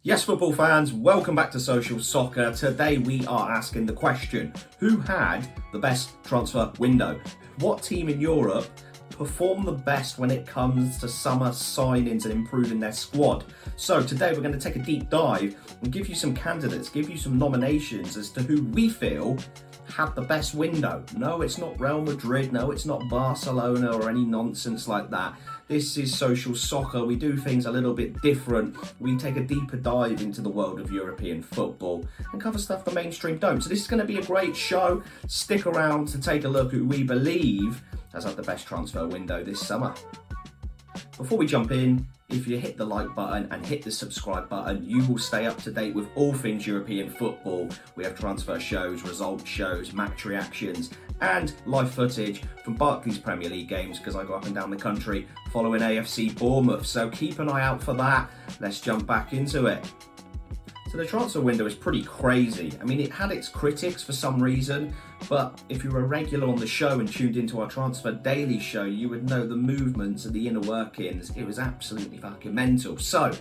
Yes, football fans, welcome back to Social Soccer. Today we are asking the question, who had the best transfer window? What team in Europe performed the best when it comes to summer signings and improving their squad? So today we're going to take a deep dive and give you some candidates, give you some nominations as to who we feel had the best window. No, it's not Real Madrid, no, it's not Barcelona or any nonsense like that. This is Social Soccer. We do things a little bit different. We take a deeper dive into the world of European football and cover stuff the mainstream don't. So this is going to be a great show. Stick around to take a look at who we believe has had the best transfer window this summer. Before we jump in, if you hit the like button and hit the subscribe button, you will stay up to date with all things European football. We have transfer shows, result shows, match reactions, and live footage from Barclays Premier League games because I go up and down the country following AFC Bournemouth. So keep an eye out for that. Let's jump back into it. So the transfer window is pretty crazy. I mean, it had its critics for some reason, but if you're a regular on the show and tuned into our Transfer Daily show, you would know the movements and the inner workings. It was absolutely fucking mental. So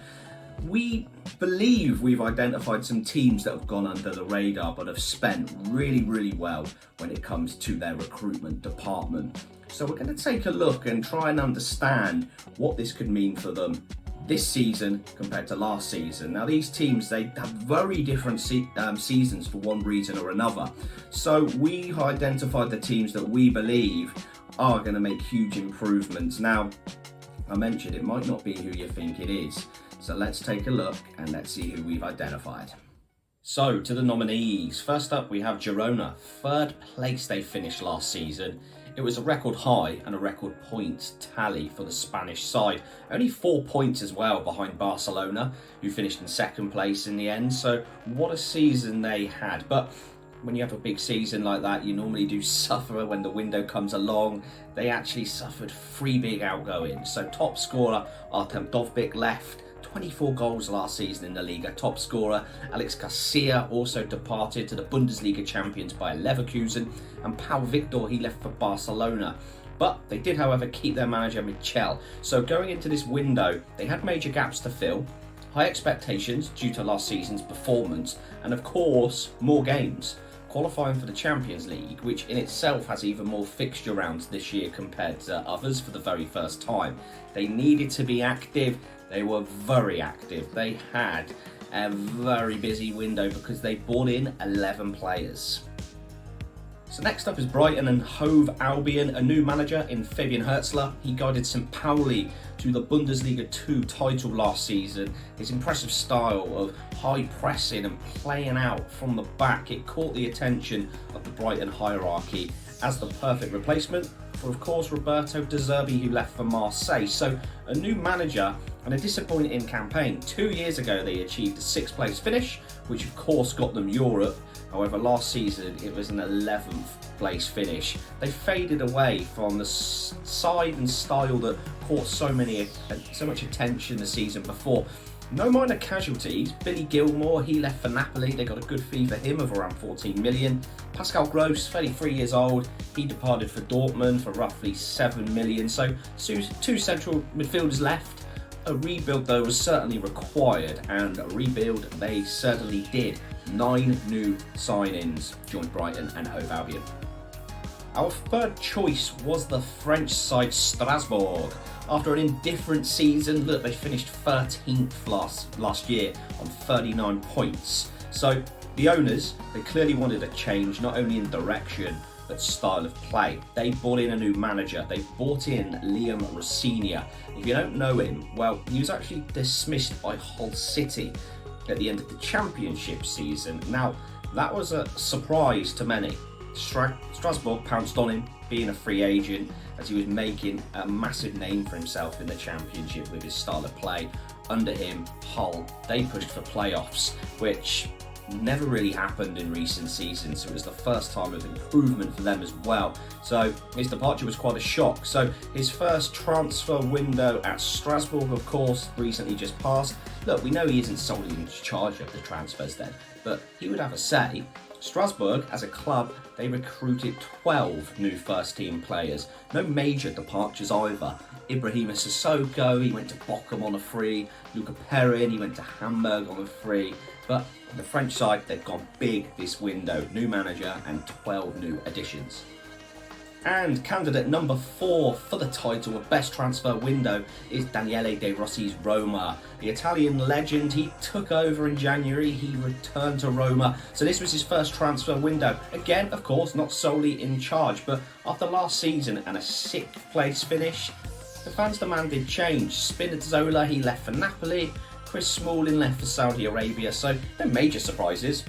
we believe we've identified some teams that have gone under the radar but have spent really well when it comes to their recruitment department. So we're going to take a look and try and understand what this could mean for them this season compared to last season. Now these teams, they have very different seasons for one reason or another. So we identified the teams that we believe are going to make huge improvements. Now, I mentioned it might not be who you think it is. So let's take a look and let's see who we've identified. So to the nominees, first up we have Girona. Third place they finished last season. It was a record high and a record points tally for the Spanish side. Only 4 points as well behind Barcelona, who finished in second place in the end. So what a season they had. But when you have a big season like that, you normally do suffer when the window comes along. They actually suffered 3 big outgoings. So top scorer Artem Dovbyk left. 24 goals last season in the Liga. Top scorer Alex Garcia also departed to the Bundesliga champions by Leverkusen, and Pau Victor, he left for Barcelona. But they did, however, keep their manager Michel. So going into this window, they had major gaps to fill, high expectations due to last season's performance, and of course, more games. Qualifying for the Champions League, which in itself has even more fixture rounds this year compared to others for the very first time. They needed to be active. They were very active. They had a very busy window because they brought in 11 players. So next up is Brighton and Hove Albion, a new manager in Fabian Hürzeler. He guided St. Pauli to the Bundesliga 2 title last season. His impressive style of high pressing and playing out from the back, it caught the attention of the Brighton hierarchy as the perfect replacement for, of course, Roberto De Zerbi, who left for Marseille. So a new manager and a disappointing campaign. 2 years ago they achieved a 6th place finish, which of course got them Europe. However, last season it was an 11th place finish. They faded away from the side and style that caught so much attention the season before. No minor casualties. Billy Gilmore, he left for Napoli. They got a good fee for him of around 14 million. Pascal Gross, 33 years old. He departed for Dortmund for roughly 7 million. So 2 central midfielders left. A rebuild though was certainly required, and a rebuild they certainly did. 9 new signings joined Brighton and Hove Albion. Our third choice was the French side Strasbourg. After an indifferent season, look, they finished 13th last year on 39 points. So the owners, they clearly wanted a change, not only in direction, but style of play. They brought in a new manager. They brought in Liam Rosenior. If you don't know him, well, he was actually dismissed by Hull City at the end of the championship season. Now, that was a surprise to many. Strasbourg pounced on him, being a free agent, as he was making a massive name for himself in the championship with his style of play. Under him, Hull, they pushed for playoffs, which never really happened in recent seasons. So it was the first time of improvement for them as well. So his departure was quite a shock. So his first transfer window at Strasbourg, of course, recently just passed. Look, we know he isn't solely in charge of the transfers then, but he would have a say. Strasbourg, as a club, they recruited 12 new first-team players. No major departures either. Ibrahima Sissoko, he went to Bochum on a free. Luca Perrin, he went to Hamburg on a free. But on the French side, they've gone big this window. New manager and 12 new additions. And candidate number 4 for the title of Best Transfer Window is Daniele De Rossi's Roma. The Italian legend, he took over in January, he returned to Roma. So this was his first transfer window. Again, of course, not solely in charge, but after last season and a 6th place finish, the fans demanded change. Spinazzola, he left for Napoli. Chris Smalling left for Saudi Arabia. So no major surprises,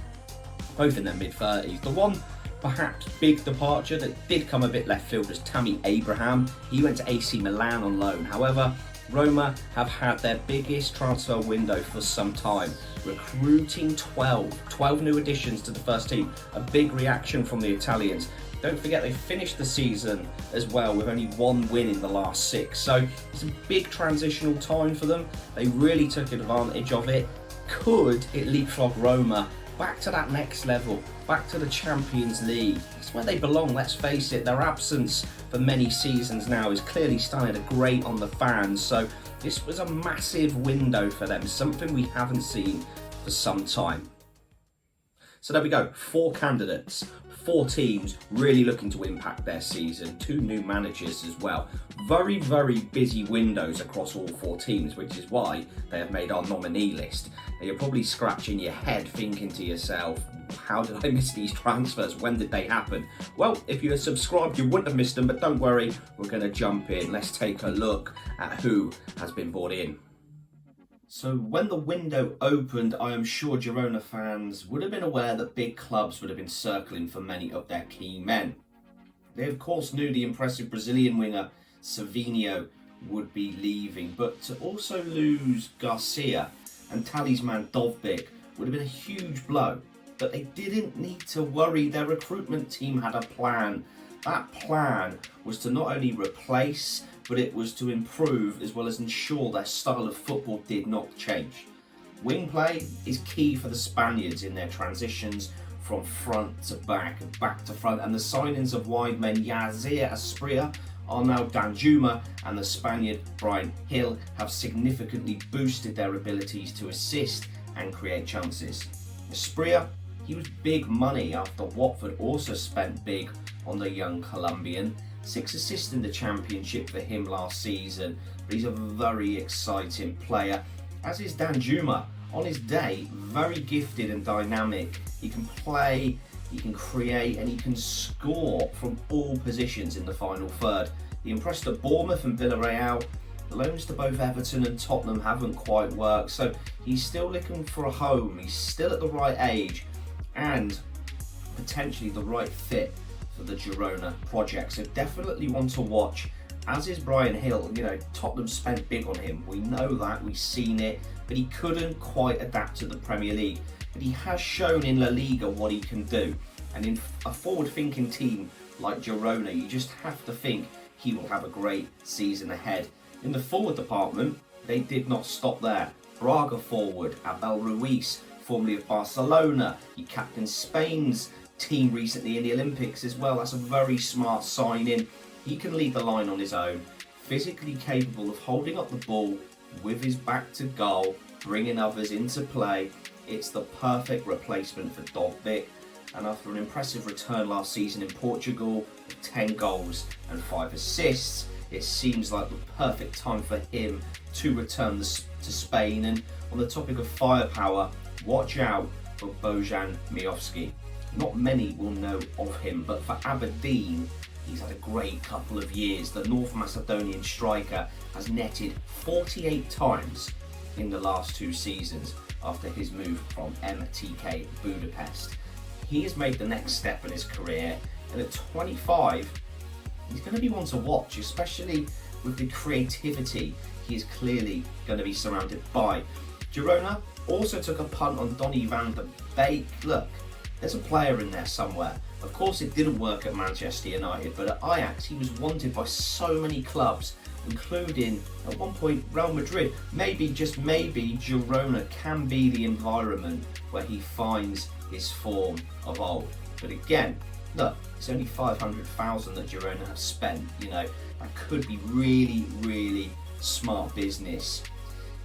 both in their mid-30s. The one perhaps big departure that did come a bit left field was Tammy Abraham. He went to AC Milan on loan. However, Roma have had their biggest transfer window for some time, recruiting 12 new additions to the first team. A big reaction from the Italians. Don't forget they finished the season as well with only 1 win in the last 6. So it's a big transitional time for them. They really took advantage of it. Could it leapfrog Roma back to that next level, back to the Champions League? That's where they belong, let's face it. Their absence for many seasons now is clearly starting to grate on the fans. So this was a massive window for them, something we haven't seen for some time. So there we go, 4 candidates, 4 teams really looking to impact their season, 2 new managers as well. Very, very busy windows across all 4 teams, which is why they have made our nominee list. Now you're probably scratching your head thinking to yourself, how did I miss these transfers? When did they happen? Well, if you had subscribed, you wouldn't have missed them, but don't worry, we're going to jump in. Let's take a look at who has been brought in. So when the window opened, I am sure Girona fans would have been aware that big clubs would have been circling for many of their key men. They of course knew the impressive Brazilian winger Savinho would be leaving, but to also lose Garcia and talisman Dovbyk would have been a huge blow. But they didn't need to worry, their recruitment team had a plan. That plan was to not only replace, but it was to improve as well as ensure their style of football did not change. Wing play is key for the Spaniards in their transitions from front to back and back to front, and the signings of wide men Yazir Asprilla, Arnau Danjuma and the Spaniard Bryan Gil have significantly boosted their abilities to assist and create chances. Asprilla, he was big money after Watford also spent big on the young Colombian. 6 assists in the Championship for him last season, but he's a very exciting player, as is Danjuma. On his day, very gifted and dynamic. He can play, he can create, and he can score from all positions in the final third. He impressed at Bournemouth and Villarreal. The loans to both Everton and Tottenham haven't quite worked, so he's still looking for a home. He's still at the right age and potentially the right fit for the Girona project, so definitely one to watch, as is Bryan Gil. You know, Tottenham spent big on him, we know that, we've seen it, but he couldn't quite adapt to the Premier League. But he has shown in La Liga what he can do, and in a forward-thinking team like Girona, you just have to think he will have a great season ahead. In the forward department, they did not stop there. Braga forward, Abel Ruiz, formerly of Barcelona, he captained Spain's team recently in the Olympics as well. That's a very smart signing. He can lead the line on his own, physically capable of holding up the ball with his back to goal, bringing others into play. It's the perfect replacement for Dovbyk, and after an impressive return last season in Portugal with 10 goals and 5 assists, it seems like the perfect time for him to return to Spain. And on the topic of firepower, watch out for Bojan Miovski. Not many will know of him, but for Aberdeen, he's had a great couple of years. The North Macedonian striker has netted 48 times in the last 2 seasons after his move from MTK Budapest. He has made the next step in his career, and at 25, he's going to be one to watch, especially with the creativity he is clearly going to be surrounded by. Girona also took a punt on Donny van de Beek. Look, there's a player in there somewhere. Of course it didn't work at Manchester United, but at Ajax he was wanted by so many clubs, including at one point Real Madrid. Maybe, just maybe, Girona can be the environment where he finds his form of old. But again, look, it's only 500,000 that Girona have spent. You know, that could be really, really smart business.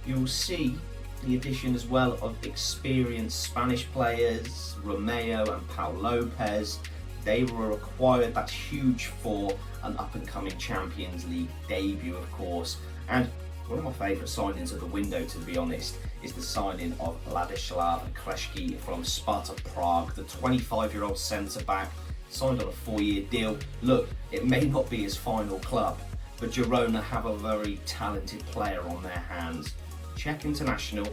You'll see the addition as well of experienced Spanish players, Romeo and Pau Lopez. They were acquired, that's huge for an up-and-coming Champions League debut, of course. And one of my favourite signings of the window, to be honest, is the signing of Ladislav Krejci from Sparta Prague, the 25-year-old centre-back, signed on a 4-year deal. Look, it may not be his final club, but Girona have a very talented player on their hands. Czech international,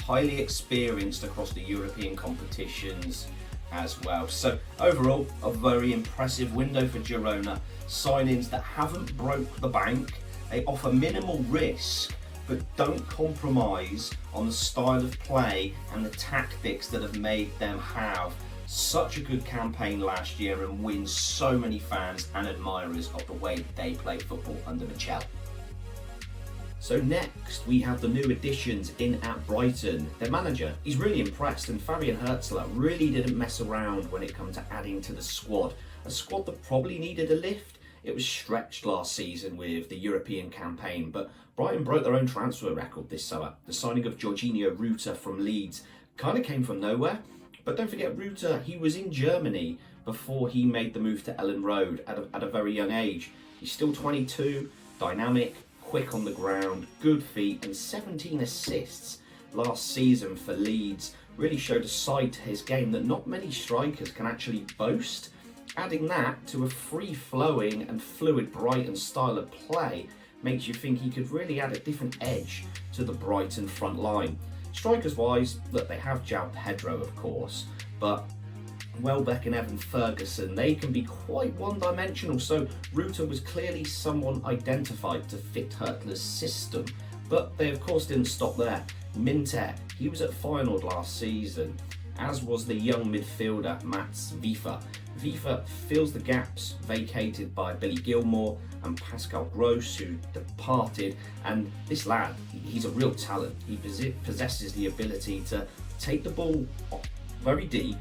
highly experienced across the European competitions as well. So overall, a very impressive window for Girona. Signings that haven't broke the bank. They offer minimal risk, but don't compromise on the style of play and the tactics that have made them have such a good campaign last year and win so many fans and admirers of the way they play football under Michel. So next, we have the new additions in at Brighton. Their manager, he's really impressed, and Fabian Herzler really didn't mess around when it comes to adding to the squad. A squad that probably needed a lift. It was stretched last season with the European campaign, but Brighton broke their own transfer record this summer. The signing of Jorginho Rutter from Leeds kind of came from nowhere. But don't forget, Rutter, he was in Germany before he made the move to Ellen Road at a very young age. He's still 22, dynamic, quick on the ground, good feet, and 17 assists last season for Leeds. Really showed a side to his game that not many strikers can actually boast. Adding that to a free-flowing and fluid Brighton style of play makes you think he could really add a different edge to the Brighton front line. Strikers-wise, look, they have João Pedro, of course, but Welbeck and Evan Ferguson, they can be quite one-dimensional, so Rutter was clearly someone identified to fit Hertler's system. But they, of course, didn't stop there. Minter, he was at Feyenoord last season, as was the young midfielder Mats Wiefer. Wiefer fills the gaps vacated by Billy Gilmore and Pascal Gross, who departed, and this lad, he's a real talent. He possesses the ability to take the ball very deep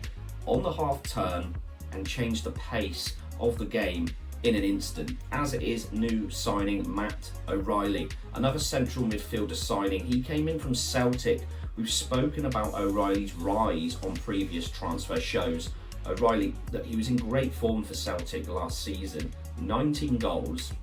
on the half turn and change the pace of the game in an instant, as it is new signing Matt O'Reilly, another central midfielder signing. He came in from Celtic. We've spoken about O'Reilly's rise on previous transfer shows. O'Reilly, that he was in great form for Celtic last season, 19 goals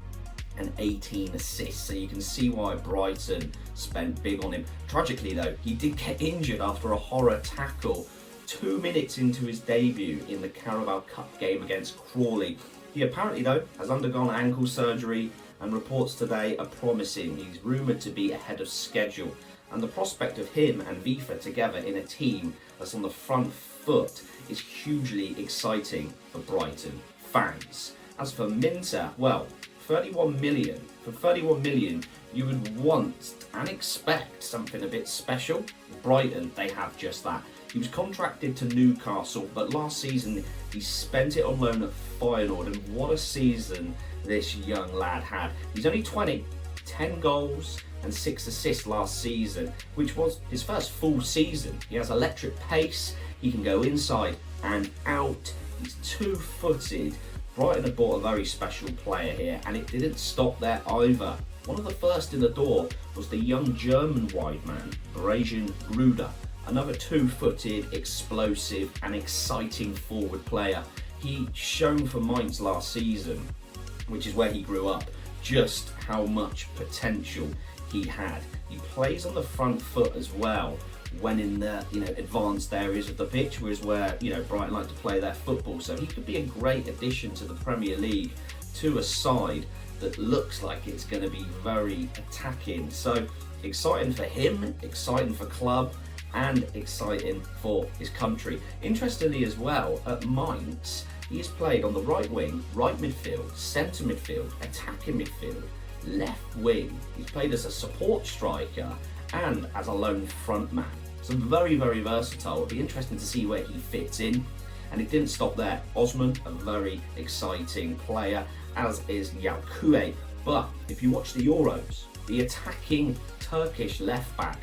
and 18 assists, so you can see why Brighton spent big on him. Tragically though, he did get injured after a horror tackle 2 minutes into his debut in the Carabao Cup game against Crawley. He apparently though has undergone ankle surgery, and reports today are promising. He's rumoured to be ahead of schedule, and the prospect of him and Wiefer together in a team that's on the front foot is hugely exciting for Brighton fans. As for Minter, well, 31 million. For 31 million, you would want and expect something a bit special. Brighton, they have just that. He was contracted to Newcastle, but last season he spent it on loan at Feyenoord, and what a season this young lad had. He's only 20, 10 goals and 6 assists last season, which was his first full season. He has electric pace, he can go inside and out, he's two-footed. Brighton had bought a very special player here, and it didn't stop there either. One of the first in the door was the young German wide man, Brajan Gruda, another two-footed, explosive and exciting forward player. He shown for Mainz last season, which is where he grew up, just how much potential he had. He plays on the front foot as well when in the advanced areas of the pitch, whereas where Brighton like to play their football. So he could be a great addition to the Premier League, to a side that looks like it's going to be very attacking. So exciting for him, exciting for club, and exciting for his country. Interestingly as well, at Mainz, he's played on the right wing, right midfield, centre midfield, attacking midfield, left wing. He's played as a support striker and as a lone front man. So very, very versatile. It'll be interesting to see where he fits in. And it didn't stop there. Osman, a very exciting player, as is Yaoue But if you watch the Euros, the attacking Turkish left back,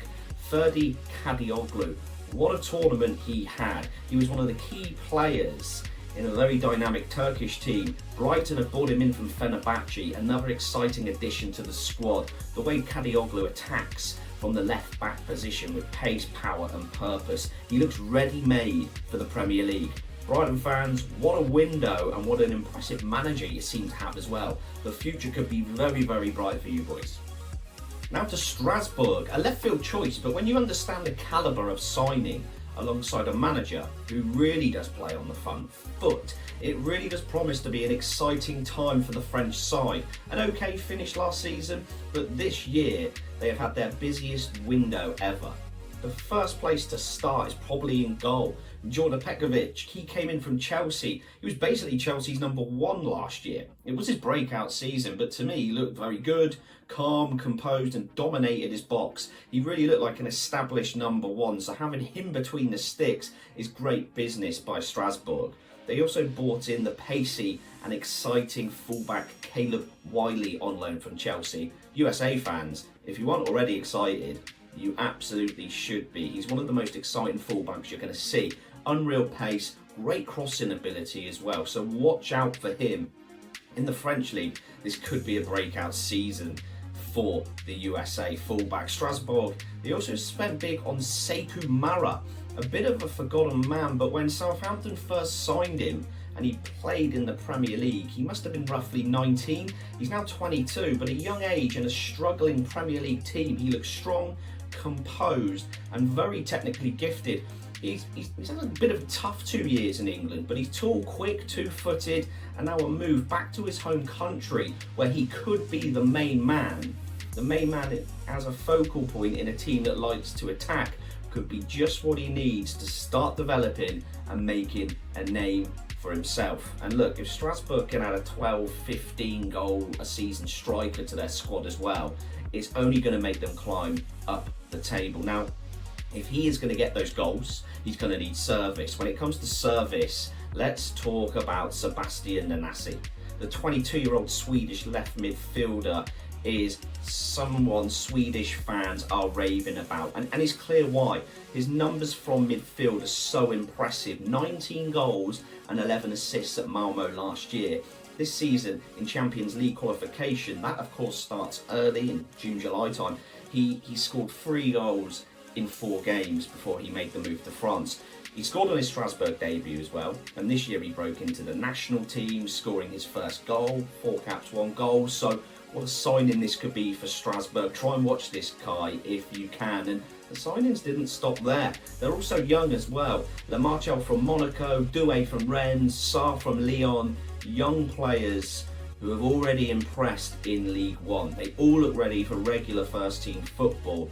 Ferdi Kadioglu, what a tournament he had. He was one of the key players in a very dynamic Turkish team. Brighton have brought him in from Fenerbahce, another exciting addition to the squad. The way Kadioglu attacks from the left back position with pace, power and purpose. He looks ready-made for the Premier League. Brighton fans, what a window and what an impressive manager you seem to have as well. The future could be very, very bright for you boys. Now to Strasbourg, a left field choice, but when you understand the calibre of signing alongside a manager who really does play on the front foot, it really does promise to be an exciting time for the French side. An okay finish last season, but this year they have had their busiest window ever. The first place to start is probably in goal. Jordan Pekovic, he came in from Chelsea. He was basically Chelsea's number one last year. It was his breakout season, but to me, he looked very good, calm, composed, and dominated his box. He really looked like an established number one, so having him between the sticks is great business by Strasbourg. They also brought in the pacey and exciting fullback Caleb Wiley on loan from Chelsea. USA fans, if you aren't already excited, you absolutely should be. He's one of the most exciting fullbacks you're going to see. Unreal pace, great crossing ability as well, so watch out for him. In the French league, this could be a breakout season for the USA fullback. Strasbourg, they also spent big on Sekou Mara, a bit of a forgotten man, but when Southampton first signed him and he played in the Premier League, he must have been roughly 19. He's now 22, but at a young age in a struggling Premier League team, he looks strong, composed and very technically gifted. He's had a bit of a tough 2 years in England, but he's tall, quick, two-footed, and now a move back to his home country where he could be the main man. The main man as a focal point in a team that likes to attack could be just what he needs to start developing and making a name for himself. And look, if Strasbourg can add a 12, 15 goal a season striker to their squad as well, it's only going to make them climb up the table. Now, if he is going to get those goals, he's going to need service. When it comes to service, let's talk about Sebastian Nanasi. The 22-year-old Swedish left midfielder is someone Swedish fans are raving about, and it's clear why. His numbers from midfield are so impressive. 19 goals and 11 assists at Malmo last year. This season in Champions League qualification, that of course starts early in June, July time. He scored 3 goals in 4 games before he made the move to France. He scored on his Strasbourg debut as well, and this year he broke into the national team, scoring his first goal, 4 caps, 1 goal. So what a signing this could be for Strasbourg. Try and watch this guy if you can. And the signings didn't stop there. They're also young as well. Lamarchal from Monaco, Doué from Rennes, Sarr from Lyon. Young players who have already impressed in League One. They all look ready for regular first team football.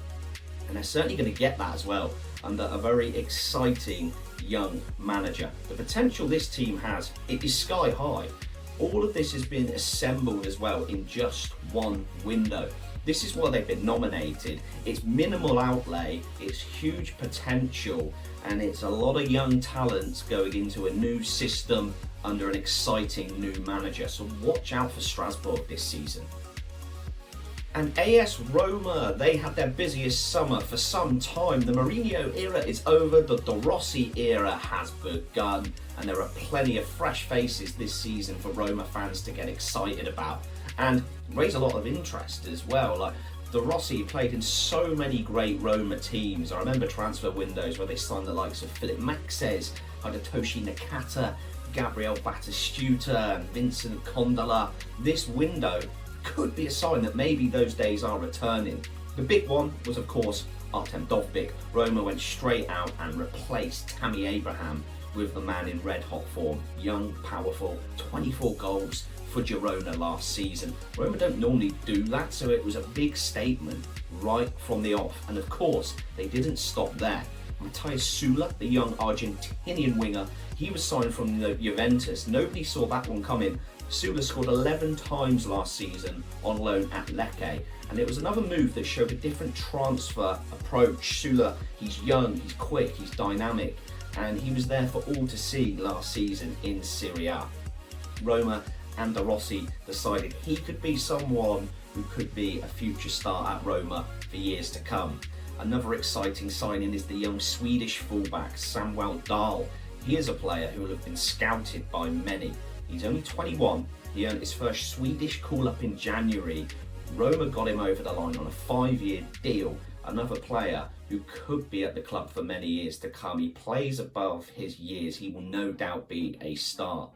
And they're certainly going to get that as well under a very exciting young manager. The potential this team has, it is sky high. All of this has been assembled as well in just one window. This is why they've been nominated. It's minimal outlay, it's huge potential, and it's a lot of young talents going into a new system under an exciting new manager. So watch out for Strasbourg this season. And AS Roma, they had their busiest summer for some time. The Mourinho era is over, the De Rossi era has begun, and there are plenty of fresh faces this season for Roma fans to get excited about and raise a lot of interest as well. Like De Rossi played in so many great Roma teams. I remember transfer windows where they signed the likes of Philip Maxes, Hidetoshi Nakata, Gabriel Batistuta and Vincent Condola. This window could be a sign that maybe those days are returning. The big one was, of course, Artem Dovbyk. Roma went straight out and replaced Tammy Abraham with the man in red-hot form. Young, powerful, 24 goals for Girona last season. Roma don't normally do that, so it was a big statement right from the off. And of course, they didn't stop there. Matthias Sula, the young Argentinian winger, he was signed from Juventus. Nobody saw that one coming. Sula scored 11 times last season on loan at Lecce, and it was another move that showed a different transfer approach. Sula, he's young, he's quick, he's dynamic, and he was there for all to see last season in Serie A. Roma Rossi decided he could be someone who could be a future star at Roma for years to come. Another exciting signing is the young Swedish fullback Samuel Dahl. He is a player who will have been scouted by many. He's only 21, he earned his first Swedish call-up in January. Roma got him over the line on a 5-year deal. Another player who could be at the club for many years to come. He plays above his years, he will no doubt be a star.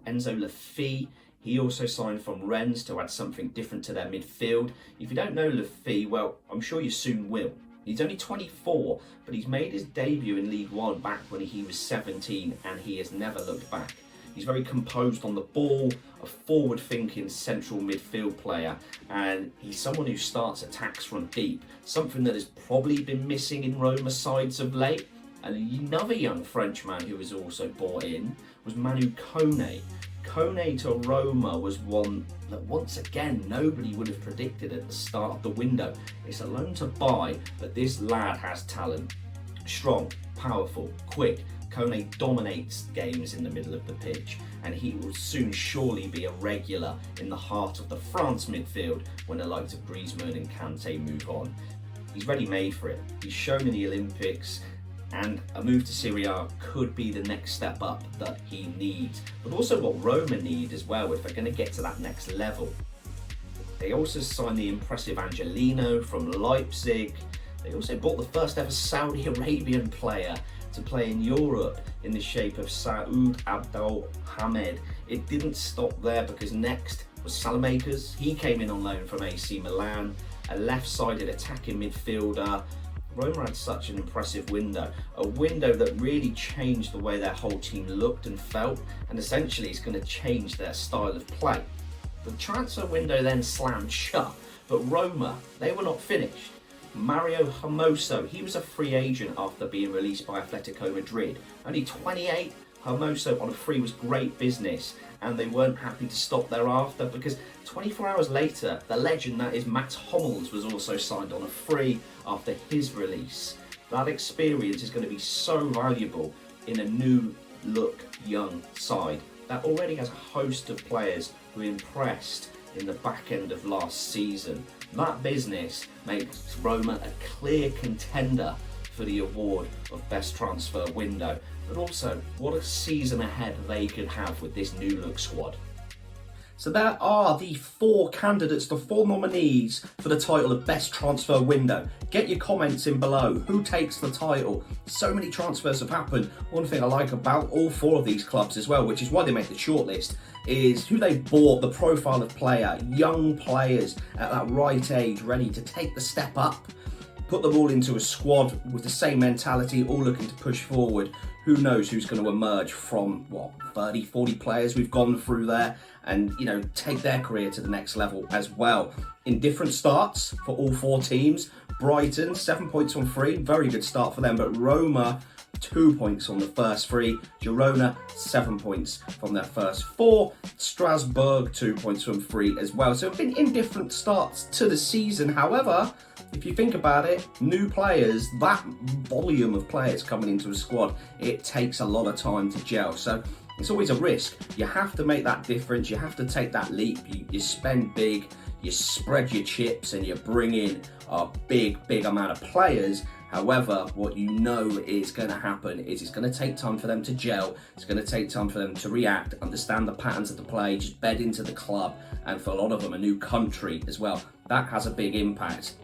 Enzo Laffi, he also signed from Rennes to add something different to their midfield. If you don't know Laffi, well, I'm sure you soon will. He's only 24, but he's made his debut in League One back when he was 17, and he has never looked back. He's very composed on the ball, a forward-thinking central midfield player, and he's someone who starts attacks from deep, something that has probably been missing in Roma sides of late. And another young Frenchman who was also brought in was Manu Kone. Kone to Roma was one that once again nobody would have predicted at the start of the window. It's a loan to buy, but this lad has talent. Strong, powerful, quick. Kone dominates games in the middle of the pitch, and he will soon surely be a regular in the heart of the France midfield when the likes of Griezmann and Kante move on. He's ready-made for it. He's shown in the Olympics, and a move to Serie A could be the next step up that he needs, but also what Roma need as well if they're going to get to that next level. They also signed the impressive Angelino from Leipzig. They also bought the first ever Saudi Arabian player to play in Europe in the shape of Saud Abdel Hamed. It didn't stop there, because next was Salamakers. He came in on loan from AC Milan, a left-sided attacking midfielder. Roma had such an impressive window, a window that really changed the way their whole team looked and felt, and essentially it's going to change their style of play. The transfer window then slammed shut, but Roma, they were not finished. Mario Hermoso, he was a free agent after being released by Atletico Madrid. Only 28, Hermoso on a free was great business, and they weren't happy to stop thereafter, because 24 hours later, the legend that is Mats Hummels was also signed on a free after his release. That experience is going to be so valuable in a new look young side that already has a host of players who impressed in the back end of last season. That business makes Roma a clear contender for the award of Best Transfer Window, but also what a season ahead they could have with this new look squad. So there are the 4 candidates, the 4 nominees for the title of Best Transfer Window. Get your comments in below. Who takes the title? So many transfers have happened. One thing I like about all 4 of these clubs as well, which is why they make the shortlist, is who they bought, the profile of player, young players at that right age, ready to take the step up. Put them all into a squad with the same mentality, all looking to push forward. Who knows who's going to emerge from, 30, 40 players we've gone through there, and, take their career to the next level as well. In different starts for all 4 teams. Brighton, 7 points on 3, very good start for them, but Roma, 2 points on the first 3. Girona, 7 points from their first 4. Strasbourg, 2 points from 3 as well. So it's been in different starts to the season. However, if you think about it, new players, that volume of players coming into a squad, it takes a lot of time to gel. So it's always a risk. You have to make that difference. You have to take that leap. You spend big, you spread your chips, and you bring in a big amount of players. However, what you know is going to happen is it's going to take time for them to gel. It's going to take time for them to react, understand the patterns of the play, just bed into the club, and for a lot of them, a new country as well. That has a big impact.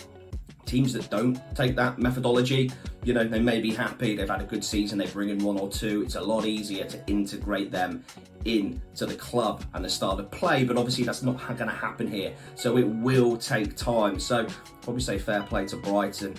Teams that don't take that methodology, they may be happy, they've had a good season, they bring in 1 or 2. It's a lot easier to integrate them into the club and the style of play, but obviously that's not going to happen here. So it will take time. So probably say fair play to Brighton,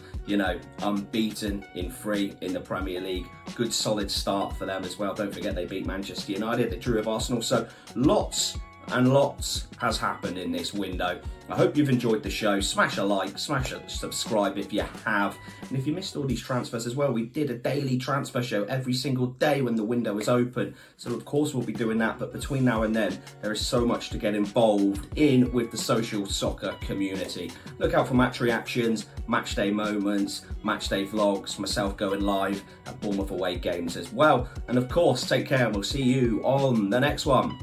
unbeaten in 3 in the Premier League. Good solid start for them as well. Don't forget they beat Manchester United, they drew with Arsenal. So lots and lots has happened in this window. I hope you've enjoyed the show. Smash a like, smash a subscribe if you have. And if you missed all these transfers as well, we did a daily transfer show every single day when the window is open. So of course we'll be doing that, but between now and then, there is so much to get involved in with the social soccer community. Look out for match reactions, match day moments, match day vlogs, myself going live at Bournemouth away games as well. And of course, take care and we'll see you on the next one.